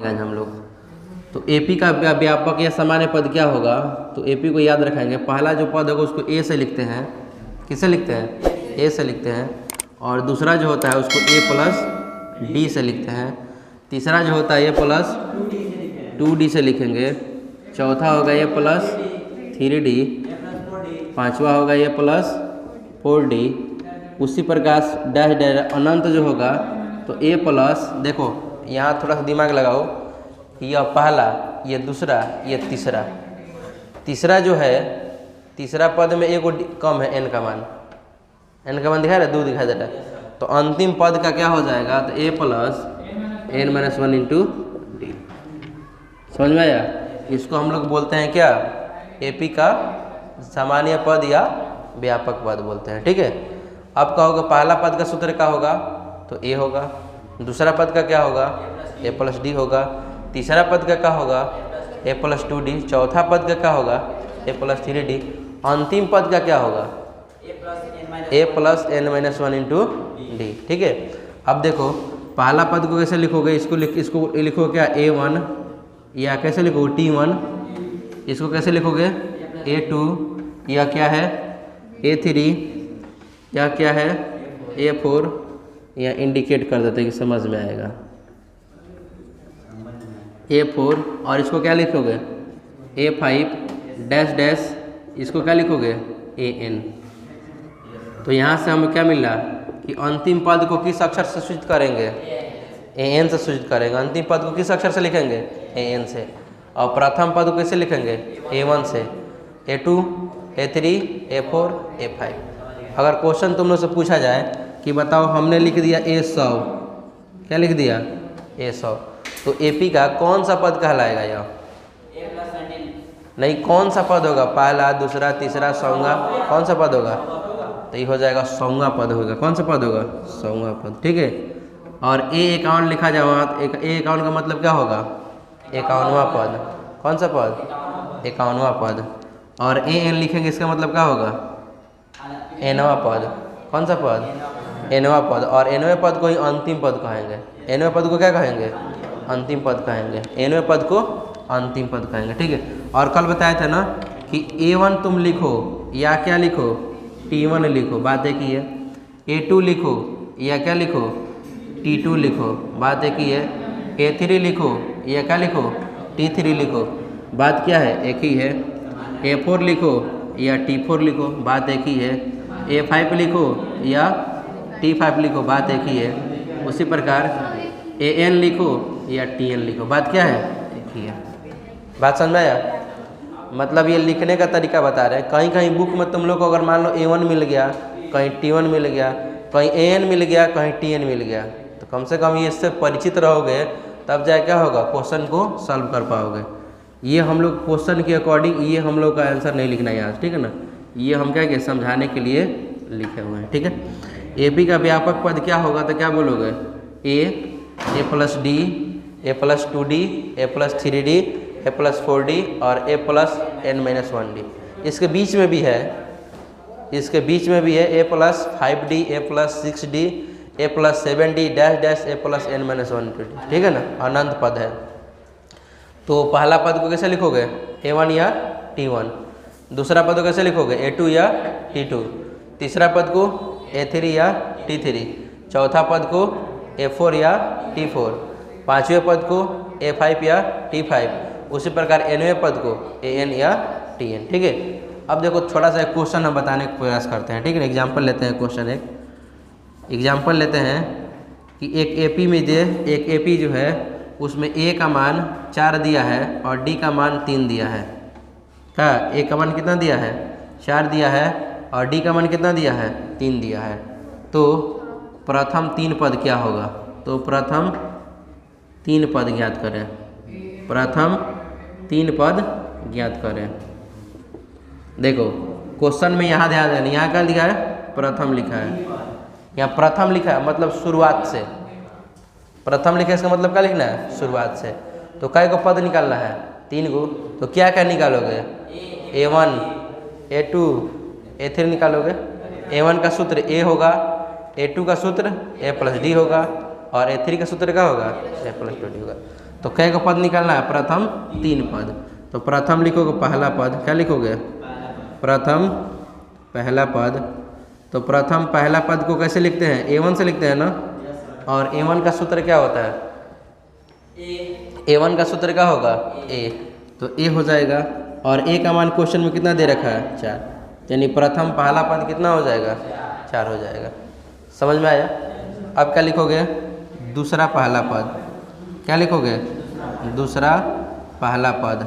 लगाएंगे हम लोग। तो एपी का व्यापक या सामान्य पद क्या होगा, तो एपी को याद रखेंगे। पहला जो पद होगा उसको ए से लिखते हैं, किससे लिखते हैं, ए से लिखते हैं। और दूसरा जो होता है उसको ए प्लस डी से लिखते हैं। तीसरा जो होता है ए प्लस 2D से लिखेंगे। चौथा होगा ए प्लस 3D। पांचवा होगा ए प्लस 4D। उसी प्रकार डैश डैश अनंत जो होगा तो ए प्लस, देखो यहाँ थोड़ा सा दिमाग लगाओ, यह पहला, ये दूसरा, ये तीसरा। तीसरा जो है, तीसरा पद में एक कम है एन का मान, एन का मान दिखा रहा है, 2 दिखाई दे रहा है। तो अंतिम पद का क्या हो जाएगा, तो ए प्लस n-1 इंटू डी। समझ में आया? इसको हम लोग बोलते हैं क्या, एपी का सामान्य पद या व्यापक पद बोलते हैं। ठीक है। अब क्या होगा, पहला पद का सूत्र क्या होगा, तो ए होगा। दूसरा पद का क्या होगा, ए प्लस डी होगा। तीसरा पद का क्या होगा, ए प्लस 2D। चौथा पद का क्या होगा, ए प्लस 3D। अंतिम पद का क्या होगा, ए प्लस n-1 इंटू डी। ठीक है। अब देखो पहला पद को कैसे लिखोगे, इसको लिखो क्या, A1, या कैसे लिखोगे T1। इसको कैसे लिखोगे A2, या क्या है A3, या क्या है A4, या इंडिकेट कर देते हैं कि समझ में आएगा A4। और इसको क्या लिखोगे A5 डैश डैश, इसको क्या लिखोगे AN। तो यहाँ से हमें क्या मिल रहा कि अंतिम पद को किस अक्षर से सूचित करेंगे, AN से सूचित करेंगे। अंतिम पद को किस अक्षर से लिखेंगे, AN से। और प्रथम पद को कैसे लिखेंगे, A1 से, A2, A3, A4, A5। अगर क्वेश्चन तुम लोग से पूछा जाए कि बताओ हमने लिख दिया A100, क्या लिख दिया A100, तो AP का कौन सा पद कहलाएगा यह, नहीं कौन सा पद होगा, पहला, दूसरा, तीसरा, सौंगा, कौन सा पद होगा, तो ये हो जाएगा सौंगा पद होगा। कौन सा पद होगा, सौंगा पद। ठीक है। और A51 लिखा जाएगा, A51 का मतलब क्या होगा, 51वां पद। कौन सा पद, 51वां पद। और AN लिखेंगे, इसका मतलब क्या होगा, Nवां पद। कौन सा पद, Nवां पद। और Nवें पद को ही अंतिम पद कहेंगे। Nवें पद को क्या कहेंगे, अंतिम पद कहेंगे। Nवें पद को अंतिम पद कहेंगे। ठीक है। और कल बताया था ना कि A1 तुम लिखो या क्या लिखो, T1 लिखो, बात एक ही है। A2 लिखो या क्या लिखो, T2 लिखो, बात एक ही है। A3 लिखो या क्या लिखो, T3 लिखो, बात क्या है, एक ही है। A4 लिखो या T4 लिखो, बात एक ही है। A5 लिखो या T5 लिखो, बात एक ही है। उसी प्रकार AN लिखो या TN लिखो, बात क्या है, एक ही है। बात समझ में आया? मतलब ये लिखने का तरीका बता रहे हैं। कहीं कहीं बुक में तुम लोग को अगर मान लो A1 मिल गया, कहीं T1 मिल गया, कहीं AN मिल गया, कहीं TN मिल गया, तो कम से कम ये इससे परिचित रहोगे, तब जाए क्या होगा, क्वेश्चन को सॉल्व कर पाओगे। ये हम लोग क्वेश्चन के अकॉर्डिंग ये हम लोग का आंसर नहीं लिखना है आज, ठीक है ना। ये हम क्या कि समझाने के लिए लिखे हुए हैं। ठीक है। एपी का व्यापक पद क्या होगा, तो क्या बोलोगे, ए प्लस डी, ए प्लस 2D, ए प्लस 3D, ए प्लस 4D और ए प्लस n-1D। इसके बीच में भी है, इसके बीच में भी है ए प्लस 5D, ए प्लस 6D, ए प्लस 7D डैश डैश ए प्लस n-1D। ठीक है ना, अनंत पद है। तो पहला पद को कैसे लिखोगे, A1 या T1। दूसरा पद को कैसे लिखोगे, A2 या T2। तीसरा पद को A3 या T3। चौथा पद को A4 या T4। पांचवें पद को A5 या T5। उसी प्रकार nवें पद को AN या TN। ठीक है। अब देखो थोड़ा सा एक क्वेश्चन हम बताने का प्रयास करते हैं। ठीक है। एग्जाम्पल लेते हैं, क्वेश्चन एक एग्जाम्पल लेते हैं कि एक AP में दे, एक AP जो है उसमें A का मान 4 दिया है और D का मान 3 दिया है। क्या A का मान कितना दिया है, 4 दिया है, और D का मान कितना दिया है, 3 दिया है। तो प्रथम 3 पद क्या होगा, तो प्रथम 3 पद ज्ञात करें। प्रथम 3 पद ज्ञात करें। देखो क्वेश्चन में यहाँ ध्यान देना, यहाँ क्या लिखा है, प्रथम लिखा है। यहाँ प्रथम लिखा है मतलब शुरुआत से, प्रथम लिखा है इसका मतलब क्या लिखना है, शुरुआत से। तो कै को पद निकालना है, 3 गो। तो क्या क्या निकालोगे, A1, A2, A3 निकालोगे। A1 का सूत्र A होगा, A2 का सूत्र A प्लस D होगा, और A3 का सूत्र क्या होगा, A प्लस 2D होगा। तो कै का पद निकालना है? प्रथम 3 पद। तो प्रथम लिखोगे पहला पद, क्या लिखोगे? प्रथम पहला पद। तो प्रथम पहला पद को कैसे लिखते हैं? A1 से लिखते हैं ना। और A1 का सूत्र क्या होता है? A1 का सूत्र क्या होगा? A। तो A हो जाएगा। और A का मान क्वेश्चन में कितना दे रखा है? 4। यानी प्रथम पहला पद कितना हो जाएगा? 4 हो जाएगा। समझ में आया? अब क्या लिखोगे? दूसरा पहला पद। क्या लिखोगे? दूसरा पहला पद।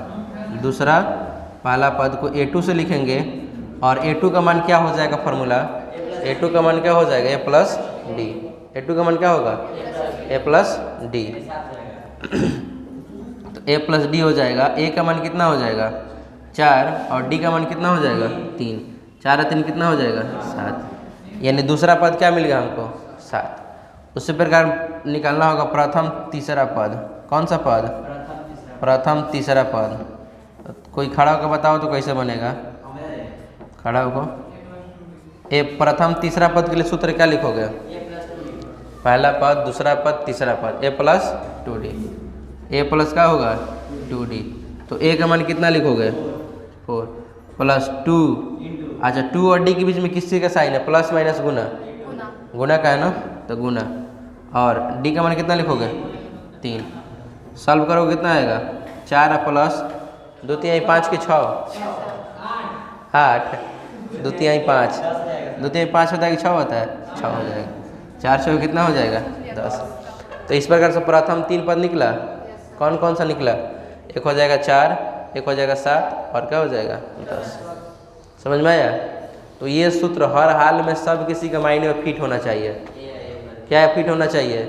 दूसरा पहला पद को A2 से लिखेंगे। और A2 का मान क्या हो जाएगा? फॉर्मूला A2 का मान क्या हो जाएगा? A plus D. A2 का मान क्या होगा? A plus D. तो A प्लस डी हो जाएगा। A का मान कितना हो जाएगा? 4। और D का मान कितना हो जाएगा? 3। 4 और 3 कितना हो जाएगा? 7। यानी दूसरा पद क्या मिल गया हमको? 7। उसी प्रकार निकालना होगा प्रथम तीसरा पद। कौन सा पद? प्रथम तीसरा पद। कोई खड़ा होकर बताओ तो कैसे बनेगा? खड़ा होकर ए प्रथम तीसरा पद के लिए सूत्र क्या लिखोगे? पहला पद, दूसरा पद, तीसरा पद। A plus 2D। A plus क्या होगा? 2D। तो A का मान कितना लिखोगे? 4 प्लस 2। अच्छा 2 और D के बीच में किस चीज़ का साइन है? प्लस माइनस गुना। गुना का है ना, तो गुना। और D का मान कितना लिखोगे? 3। सॉल्व करोगे कितना आएगा? 4 प्लस 2 3 5 के 6 8 2 3 5 2 3 5 होता है कि 6 होता है? 6 हो जाएगा। 4 6 कितना हो जाएगा? 10। तो इस प्रकार से प्रथम 3 पद निकला। कौन कौन सा निकला? एक हो जाएगा 4, एक हो जाएगा 7 और क्या हो जाएगा? 10। समझ में आया? तो ये सूत्र हर हाल में सब किसी के मायने में फिट होना चाहिए। क्या फिट होना चाहिए?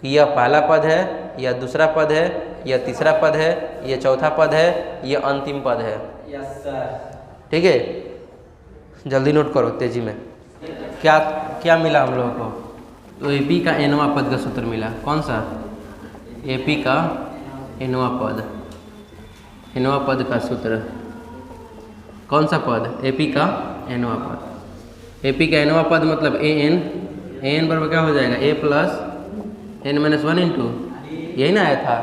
कि यह पहला पद है, यह दूसरा पद है, यह तीसरा पद है, यह चौथा पद है, यह अंतिम पद है। ठीक है, जल्दी नोट करो तेजी में। क्या क्या मिला हम लोगों को? तो AP का nवां पद का सूत्र मिला। कौन सा? AP का nवां पद। nवां पद का सूत्र कौन सा पद? AP का nवां पद। AP का nवां पद मतलब an। an बराबर क्या हो जाएगा? A plus n minus 1 into, यही ना आया था?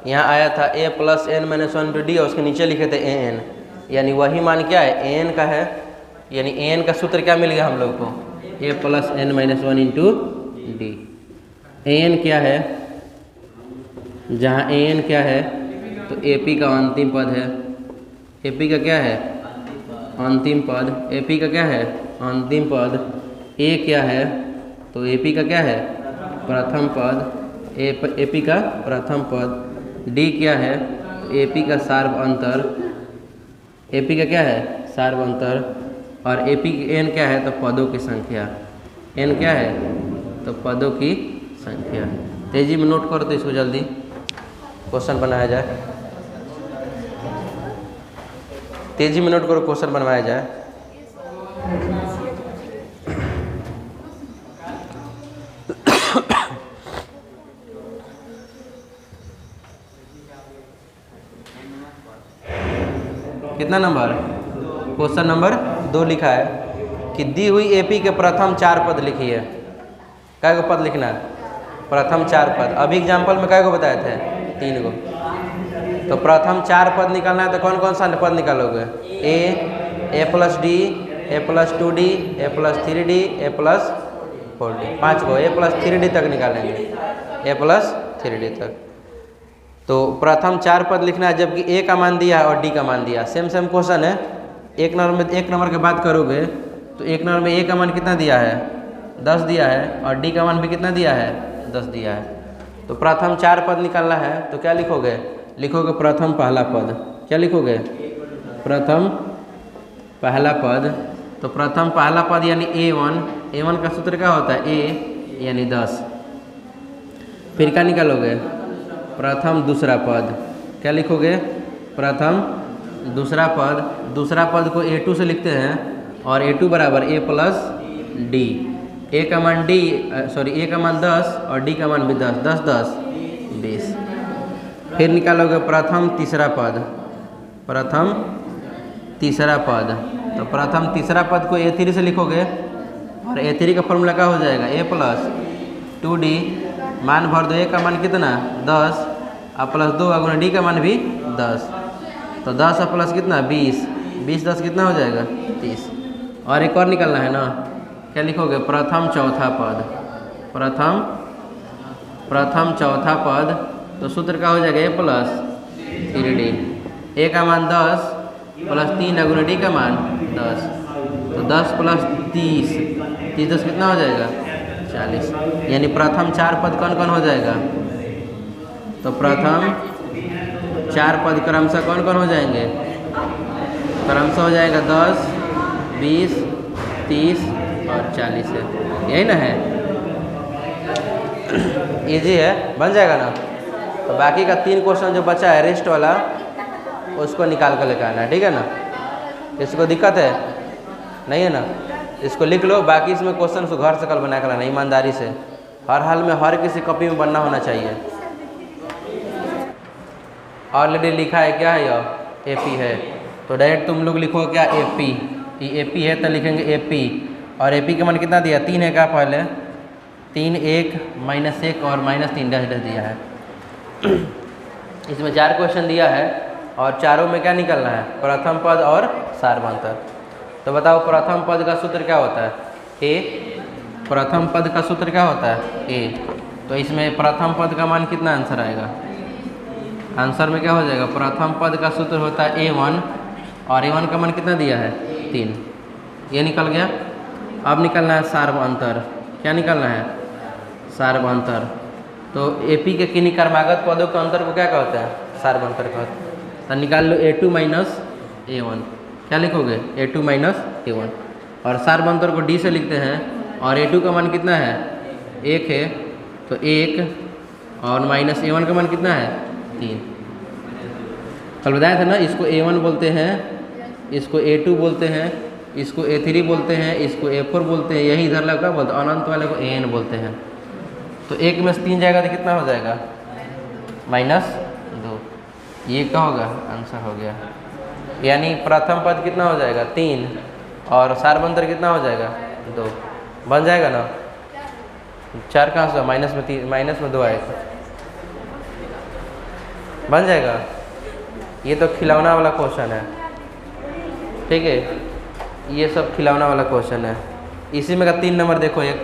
यहाँ आया था A plus n minus 1 into D और उसके नीचे लिखे थे an। यानी वही मान क्या है? an का है। यानी an का सूत्र क्या मिल गया हम लोग को? A plus n minus 1 into D. an क्या है? जहाँ an क्या है तो AP का अंतिम पद है। AP का क्या है? अंतिम पद। AP का क्या है? अंतिम पद। A क्या है? तो AP का क्या है? प्रथम पद। AP का प्रथम पद। D क्या है? तो AP का सार्व अंतर। AP का क्या है? सार्व अंतर। और AP की n क्या है? तो पदों की संख्या। n क्या है? तो पदों की संख्या। तेजी में नोट करो तो इसको जल्दी क्वेश्चन बनाया जाए। तेजी में नोट करो, क्वेश्चन बनवाया जाए। कितना नंबर? क्वेश्चन नंबर 2 लिखा है कि दी हुई AP के प्रथम 4 पद लिखिए। कै गो पद लिखना है? प्रथम 4 पद। अभी एग्जाम्पल में कै गो बताए थे? 3 गो। तो प्रथम 4 पद निकालना है तो कौन कौन सा पद निकालोगे? A plus D, A plus 2D, A plus 3D, A plus 4D। 5 go. A plus 3D तक निकालेंगे। A प्लस 3D तक। तो प्रथम 4 पद लिखना है, जबकि A का मान दिया और D का मान दिया। सेम सेम क्वेश्चन है। एक नंबर की बात करोगे तो एक नंबर में A का मान कितना दिया है? 10 दिया है। और D का मान भी कितना दिया है? 10 दिया है। तो प्रथम 4 पद निकालना है तो क्या लिखोगे? लिखोगे प्रथम पहला पद। क्या लिखोगे? प्रथम पहला पद। तो प्रथम पहला पद यानी A1। A1 का सूत्र क्या होता है? A यानी 10। फिर क्या निकालोगे? प्रथम दूसरा पद। क्या लिखोगे? प्रथम दूसरा पद। दूसरा पद को A2 से लिखते हैं और A2 बराबर A प्लस D। A का मान A का मान 10 और D का मान भी 10। 10 10 20। फिर निकालोगे प्रथम तीसरा पद। प्रथम तीसरा पद। तो प्रथम तीसरा पद को A3 से लिखोगे और A3 का फॉर्मूला क्या हो जाएगा? A plus 2D। मान भर दो। A का मान कितना? 10 अब प्लस 2 का गुना डी का मान भी 10, तो 10 और प्लस कितना 20, 20 10 कितना हो जाएगा 30। और एक और निकलना है ना, क्या लिखोगे प्रथम चौथा पद, प्रथम चौथा पद, तो सूत्र का हो जाएगा ए प्लस 3d, ए का मान 10 प्लस 3 गुना डी का मान 10, तो 10 प्लस 30, 30 10 कितना हो जाएगा 40, यानी प्रथम 4 पद कौन कौन हो जाएगा, तो प्रथम 4 पद क्रमशः कौन कौन हो जाएंगे, क्रमशः हो जाएगा 10 20 30 और 40 है, यही ना है, इजी है, बन जाएगा ना। तो बाकी का 3 क्वेश्चन जो बचा है रेस्ट वाला उसको निकाल कर लेकर आना है, ठीक है ना। इसको दिक्कत है नहीं है ना, इसको लिख लो, बाकी इसमें क्वेश्चन उसको घर से कल बना कर लाना ईमानदारी से, हर हाल में हर किसी कॉपी में बनना होना चाहिए। ऑलरेडी लिखा है क्या है यह एपी है, तो डायरेक्ट तुम लोग लिखो क्या एपी, ये एपी है तो लिखेंगे एपी, और एपी का मान कितना दिया 3 है क्या, पहले 3 1 -1 और -3 डैश डैश दिया है। इसमें 4 क्वेश्चन दिया है और चारों में क्या निकलना है, प्रथम पद और सार्वंतर। तो बताओ प्रथम पद का सूत्र क्या होता है, ए, प्रथम पद का सूत्र क्या होता है ए, तो इसमें प्रथम पद का मान कितना आंसर आएगा, आंसर में क्या हो जाएगा, प्रथम पद का सूत्र होता है a1 और a1 का मान कितना दिया है 3, ये निकल गया। अब निकलना है सार्वंतर, क्या निकलना है सार्वंतर, तो एपी के किन्हीं क्रमागत पदों के अंतर को क्या कहते हैं, सार्वंतर कहते हैं। तो निकाल लो a2 - a1, क्या लिखोगे a2 - a1, और सार्वंतर को d से लिखते हैं, और a2 का मान कितना है 1 है, तो 1 और माइनस a1 का मान कितना है 3। कल बताया था ना, इसको a1 बोलते हैं, इसको a2 बोलते हैं, इसको a3 बोलते हैं, इसको a4 बोलते हैं, यही इधर लगा बोलते हैं, अनंत वाले को an बोलते हैं। तो 1 में से 3 जाएगा तो कितना हो जाएगा -2, ये क्या होगा आंसर हो गया, यानी प्रथम पद कितना हो जाएगा 3 और सार्वंतर कितना हो जाएगा 2, बन जाएगा ना। 4 कहाँ से माइनस में 2 आएगा, बन जाएगा। ये तो खिलौना वाला क्वेश्चन है, ठीक है, ये सब खिलौना वाला क्वेश्चन है। इसी में का 3 नंबर देखो, एक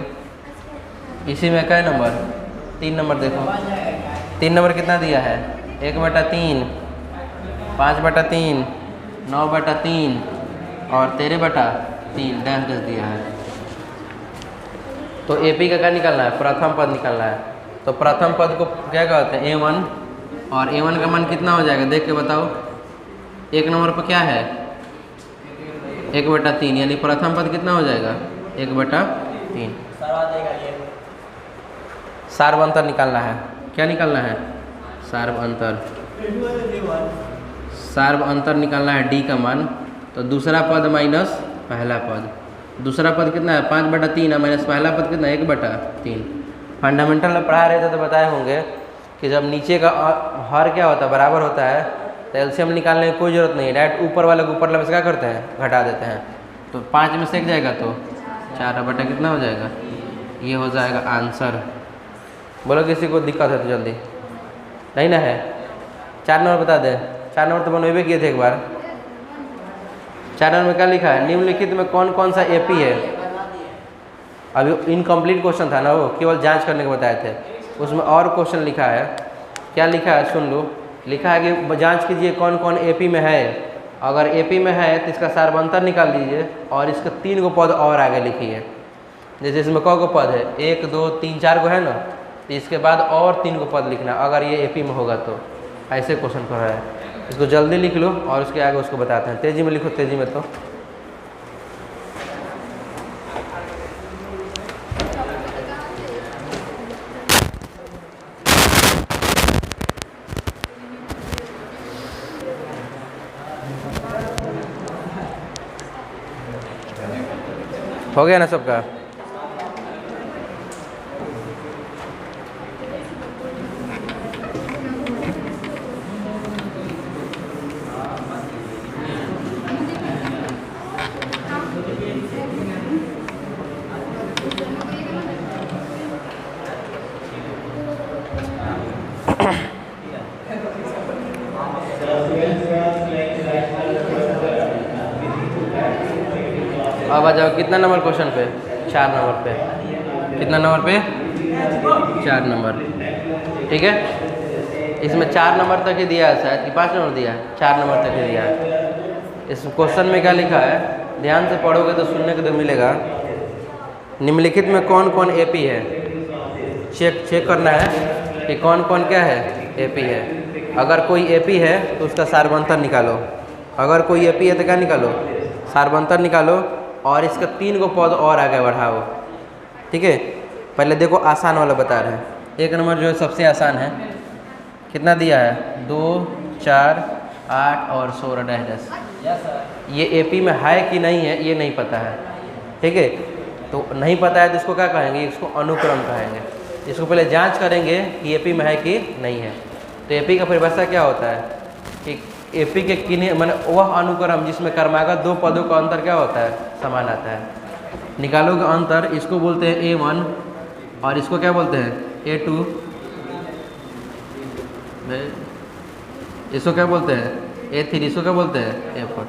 इसी में क्या नंबर 3 नंबर देखो, 3 नंबर कितना दिया है 1/3, 5/3, 9/3 और 13/3 डैश डैश दिया है। तो एपी का क्या निकलना है, प्रथम पद निकलना है। तो प्रथम पद को क्या कहते हैं a1, और a1 का मान कितना हो जाएगा देख के बताओ, 1 नंबर पर क्या है 1/3, यानी प्रथम पद कितना हो जाएगा 1/3। सार्वंतर निकालना है, क्या निकालना है सार्वंतर, सार्वंतर निकालना है डी का मान, तो दूसरा पद माइनस पहला पद, दूसरा पद कितना है 5/3 है, माइनस पहला पद कितना 1/3। फंडामेंटल में पढ़ा रहे थे तो बताए होंगे कि जब नीचे का हर क्या होता है बराबर होता है, तो एलसीएम निकालने की कोई ज़रूरत नहीं है, डायरेक्ट ऊपर वाले को ऊपर वाले से क्या करते हैं घटा देते हैं। तो 5 में से 1 जाएगा तो 4 कितना हो जाएगा, ये हो जाएगा आंसर। बोलो किसी को दिक्कत है तो जल्दी, नहीं ना है। 4 नंबर बता दे, 4 नंबर तो बनवे किए थे एक बार। 4 नंबर में क्या लिखा है, निम्नलिखित में कौन कौन सा एपी है। अभी इनकम्प्लीट क्वेश्चन था ना, वो केवल जांच करने को बताए थे, उसमें और क्वेश्चन लिखा है। क्या लिखा है सुन लो, लिखा है कि जांच कीजिए कौन कौन एपी में है, अगर एपी में है तो इसका सार्वंतर निकाल लीजिए और इसका 3 गो पद और आगे लिखिए। जैसे इसमें कौ गो पद है 1 2 3 4 गो है ना, तो इसके बाद और 3 गो पद लिखना अगर ये एपी में होगा तो। ऐसे क्वेश्चन पढ़ा है, इसको जल्दी लिख लो और उसके आगे उसको बताते हैं। तेज़ी में लिखो, तेज़ी में तो हो गया ना सबका। अब आ जाओ कितना नंबर क्वेश्चन पे, 4 नंबर पे। कितना नंबर पे? 4 नंबर। ठीक है, इसमें 4 नंबर तक ही दिया है शायद कि 5 नंबर दिया है? 4 नंबर तक ही दिया है। इस क्वेश्चन में क्या लिखा है, ध्यान से पढ़ोगे तो सुनने को तो मिलेगा। निम्नलिखित में कौन कौन एपी है? चेक करना है कि कौन कौन क्या है, एपी है। अगर कोई एपी है तो उसका सार्वंतर निकालो। अगर कोई एपी है तो क्या निकालो? सार्वंतर निकालो और इसका 3 को पद और आगे बढ़ाओ। ठीक है, पहले देखो आसान वाला बता रहे हैं। 1 नंबर जो है सबसे आसान है, कितना दिया है? 2, 4, 8 और 16 -10। ये एपी में है कि नहीं है ये नहीं पता है। ठीक है, तो नहीं पता है तो इसको क्या कहेंगे? इसको अनुक्रम कहेंगे। इसको पहले जांच करेंगे कि एपी में है कि नहीं है। तो एपी का परिभाषा क्या होता है कि एपी के किन्हीं माने वह अनुक्रम जिसमें क्रमागत 2 पदों का अंतर क्या होता है? समान आता है। निकालोगे अंतर, इसको बोलते हैं A1 और इसको क्या बोलते हैं? A2। इसको क्या बोलते हैं? A3। इसको क्या बोलते हैं? A4।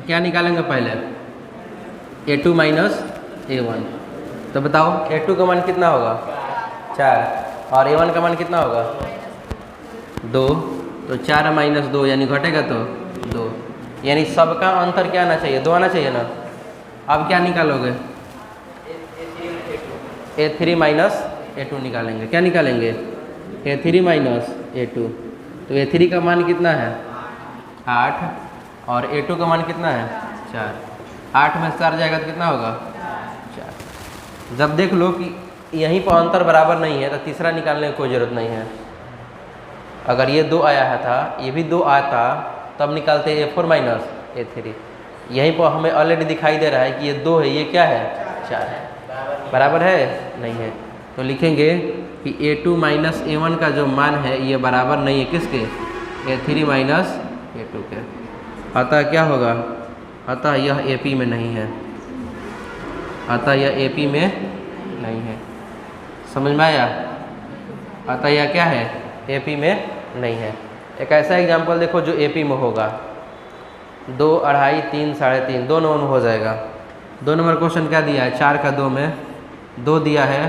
क्या निकालेंगे पहले? A2 minus A1। तो बताओ A2 का मान कितना होगा? 4 और A1 का मान कितना होगा? 2। तो 4 माइनस 2 यानी घटेगा तो 2, यानी सबका अंतर क्या आना चाहिए? 2 आना चाहिए ना। अब क्या निकालोगे? A3 माइनस A2 निकालेंगे। क्या निकालेंगे? A3 minus A2। तो A3 का मान कितना है? 8 और A2 का मान कितना है? 4। 8 में 4 जाएगा तो कितना होगा? 4। जब देख लो कि यहीं पर अंतर बराबर नहीं है तो तीसरा निकालने की कोई ज़रूरत नहीं है। अगर ये 2 आया था, ये भी 2 आता, तब निकालते A4 माइनस A3। यहीं पर हमें ऑलरेडी दिखाई दे रहा है कि ये 2 है, ये क्या है? 4 है। बराबर है? नहीं है। तो लिखेंगे कि A2 माइनस A1 का जो मान है ये बराबर नहीं है किसके? A3 माइनस A2 के। अतः क्या होगा? अतः यह AP में नहीं है। अतः यह AP में नहीं है। समझ में आया? अतः यह क्या है? AP में नहीं है। एक ऐसा एग्जाम्पल देखो जो AP में होगा। 2, 2.5, 3, 3.5 2 नंबर में हो जाएगा। 2 नंबर क्वेश्चन क्या दिया है? 4 का 2 में 2 दिया है,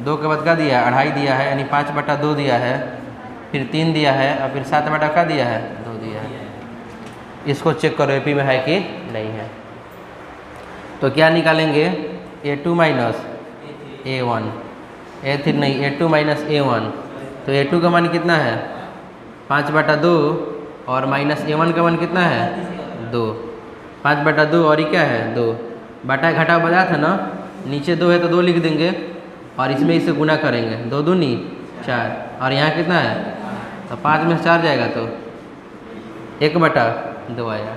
2 के बाद क्या दिया है? 2.5 दिया है, यानी 5/2 दिया है, फिर 3 दिया है और फिर 7 बटा क्या दिया है? 2 दिया है। इसको चेक करो AP में है कि नहीं है। तो क्या निकालेंगे? A2 माइनस A1, A3 नहीं, A2 माइनस A1। तो A2 का मान कितना है? 5/2 और माइनस A1 का मान कितना है? 2। 5/2 और ये क्या है? 2। बटा घटाव बजा था ना, नीचे 2 है तो 2 लिख देंगे और इसमें इसे गुना करेंगे। 2 दूनी 4 और यहाँ कितना है? तो 5 में 4 जाएगा तो 1/2 आएगा।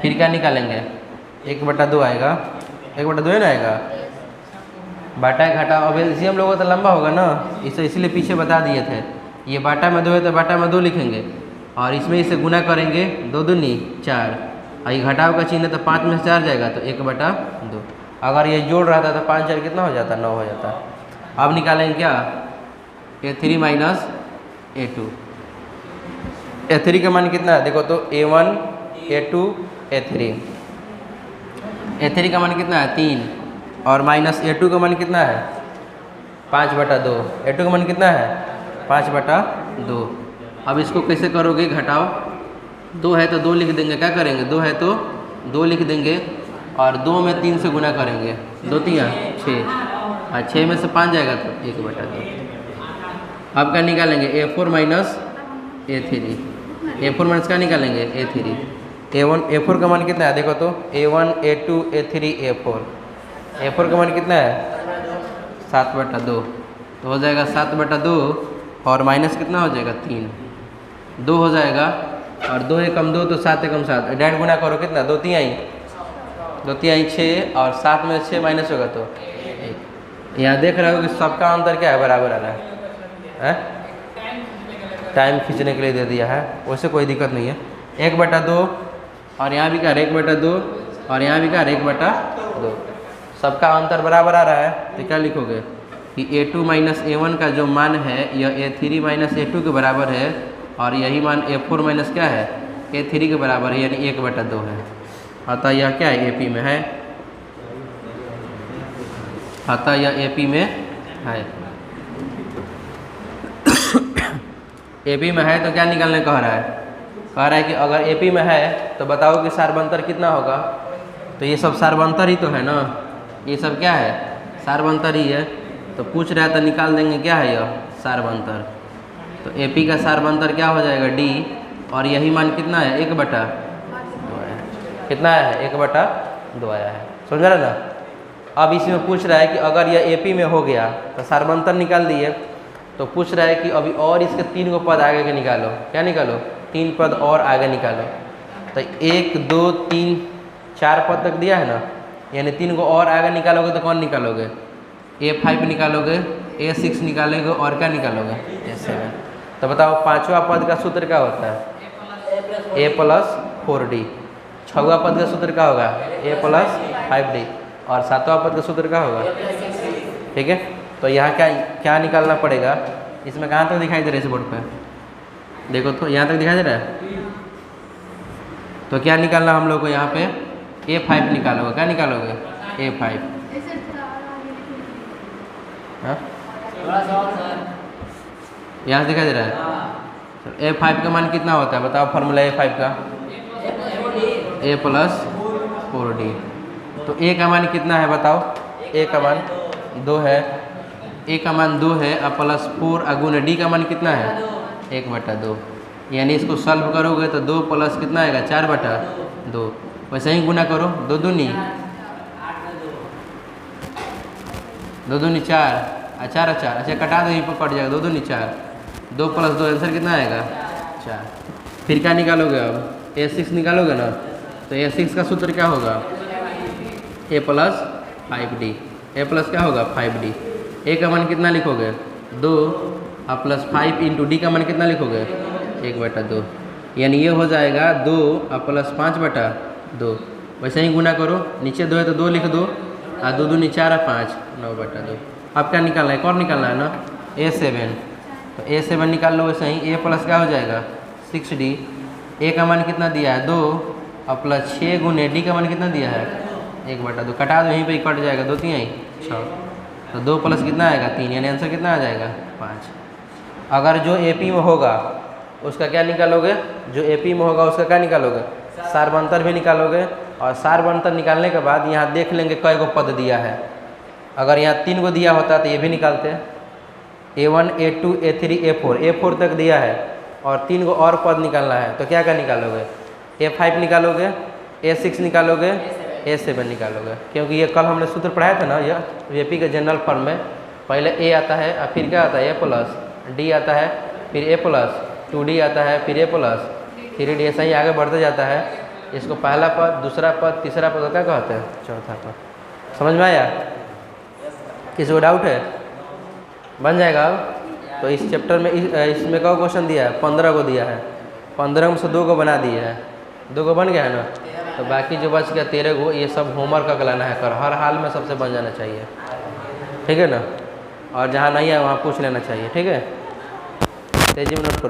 फिर क्या निकालेंगे? 1/2 आएगा। 1/2 है ना आएगा। बाटा घटाओ, अब एलसीएम लोगों तो लंबा होगा ना, इसे इसलिए पीछे बता दिए थे। ये बाटा में 2 है तो बाटा में 2 लिखेंगे और इसमें इसे गुना करेंगे। 2 दूनी 4 और ये घटाव का चिन्ह है तो 5 में 4 जाएगा तो 1/2। अगर ये जोड़ रहता तो 5 4 कितना हो जाता? 9 हो जाता। अब निकालेंगे क्या? A3 minus A2। A3 का मान कितना है? देखो तो A1, A2, A3। A3 का मान कितना है? 3 और माइनस A2 का मान कितना है? 5/2। A2 का मान कितना है? 5/2। अब इसको कैसे करोगे घटाओ? 2 है तो 2 लिख देंगे। क्या करेंगे? 2 है तो 2 लिख देंगे और 2 में 3 से गुना करेंगे। 2 3 6 और 6 में से 5 जाएगा तो 1/2। अब क्या निकालेंगे? A4 minus A3। A4 minus क्या निकालेंगे? A3। A4 का मान कितना है? देखो तो A1, A2, A3, A4। A4 का मान कितना है? 7/2। तो हो जाएगा 7/2 और माइनस कितना हो जाएगा? 3। 2 हो जाएगा और 2 एकम 2 तो 7 एकम 7। डायरेक्ट गुना करो कितना? 2 3 2 3 6 और 7 में 6 माइनस होगा तो 1। यहाँ देख रहे हो कि सबका अंतर क्या है? बराबर आ रहा है। टाइम खींचने के लिए दे दिया है, वैसे कोई दिक्कत नहीं है। 1/2 और यहाँ भी क्या? 1/2 और यहाँ भी क्या? 1/2। सबका अंतर बराबर आ रहा है तो क्या लिखोगे कि A2 माइनस A1 का जो मान है यह A3 माइनस A2 के बराबर है और यही मान A4 माइनस क्या है? A3 के बराबर है, यानी 1/2 है। अतः यह क्या है, AP में है। अतः यह AP में है। AP में है तो क्या निकालने कह रहा है, कह रहा है कि अगर AP में है तो बताओ कि सार्वंतर कितना होगा। तो ये सब सार्वंतर ही तो है ना, ये सब क्या है, सार्वंतर ही है। तो पूछ रहा है तो निकाल देंगे क्या है यह सार्वंतर। तो AP का सार्वंतर क्या हो जाएगा, D, और यही मान कितना है, 1/2 आया है। कितना आया है, 1/2 आया है। समझ रहे ना। अब इसमें पूछ रहा है कि अगर यह AP में हो गया तो सार्वंतर निकाल दिए, तो पूछ रहा है कि अभी और इसके 3 पद आगे के निकालो। क्या निकालो, 3 पद और आगे निकालो। तो 1 2 3 4 पद तक दिया है ना, यानी 3 को और आगे निकालोगे तो कौन निकालोगे, A5 निकालोगे, A6 निकालोगे और क्या निकालोगे, A7। तो बताओ 5वां पद का सूत्र क्या होता है, A + 4D। 6वां पद का सूत्र क्या होगा, A + 5D। और 7वां पद का सूत्र क्या होगा, ठीक है। तो यहाँ क्या क्या निकालना पड़ेगा, इसमें कहाँ तक दिखाई दे रहा है, इस बोर्ड पे देखो तो यहाँ तक दिखाई दे रहा है। तो क्या निकालना हम लोग को यहाँ पे, A5 निकालोगे। क्या निकालोगे, A5। हाँ यहाँ से दिखाई दे रहा है। तो A5 का मान कितना होता है बताओ, फार्मूला A5 का, A + 4D। तो A का मान कितना है बताओ, A का मान 2 है, A का मान 2 है, और +4 गुना D का मान कितना है, 1/2। यानी इसको सॉल्व करोगे तो 2 प्लस कितना आएगा, 4/2। वैसे ही गुना करो, 2 दूनी 2 दूनी 4, 4 4, अच्छा कटा दो, यहीं पर कट जाएगा, 2 दूनी 4, 2 + 2 आंसर कितना आएगा, 4। फिर क्या निकालोगे, अब A6 निकालोगे ना। तो A6 का सूत्र क्या होगा, A + 5D। A + क्या होगा, 5D। A का मान कितना लिखोगे, 2, और +5 × D का मान कितना लिखोगे, 1/2। यानी ये हो जाएगा 2 और +5/2। वैसे ही गुना करो, नीचे 2 है तो 2 लिख दो, और 2 दूनी 4 और 5, 9/2। अब क्या निकालना है, एक और निकालना है ना, A7। तो A7 निकाल लो। वैसे ही A + क्या हो जाएगा, 6D। A का मान कितना दिया है, 2, और +6 गुने D का मान कितना दिया है, 1/2। कटा दो, यहीं पे ही कट जाएगा, 2 3 6। तो 2 + कितना आएगा, 3, यानी आंसर कितना आ जाएगा, 5। अगर जो AP में होगा उसका क्या निकालोगे, जो AP में होगा उसका क्या निकालोगे, सार्वंतर भी निकालोगे। और सार्वंतर निकालने के बाद यहाँ देख लेंगे कई गो पद दिया है। अगर यहाँ 3 गो दिया होता तो ये भी निकालते हैं, A1 A2 A3 A4 तक दिया है, और 3 गो और पद निकालना है। तो क्या क्या निकालोगे, A5 निकालोगे, A6 निकालोगे, A7 निकालोगे। क्योंकि ये कल हमने सूत्र पढ़ाया था ना, यह AP के जनरल फॉर्म में पहले A आता है, और फिर क्या आता है, A + D आता है, फिर A + 2D आता है, फिर A + 3D। ऐसा ही आगे बढ़ते जाता है। इसको पहला पद, दूसरा पद, तीसरा पद क्या कहते हैं, चौथा पद। समझ में आया, किसी को डाउट है, बन जाएगा अब। तो इस चैप्टर में इसमें कौ क्वेश्चन दिया है, 15 को दिया है। 15 में से 2 को बना दिए हैं, 2 को बन गया है ना। तो बाकी जो बच गया 13 को, ये सब होमवर्क का लाना है, कर हर हाल में सबसे बन जाना चाहिए, ठीक है ना। और जहाँ नहीं है वहाँ पूछ लेना चाहिए, ठीक है। तेजी में नोट करो।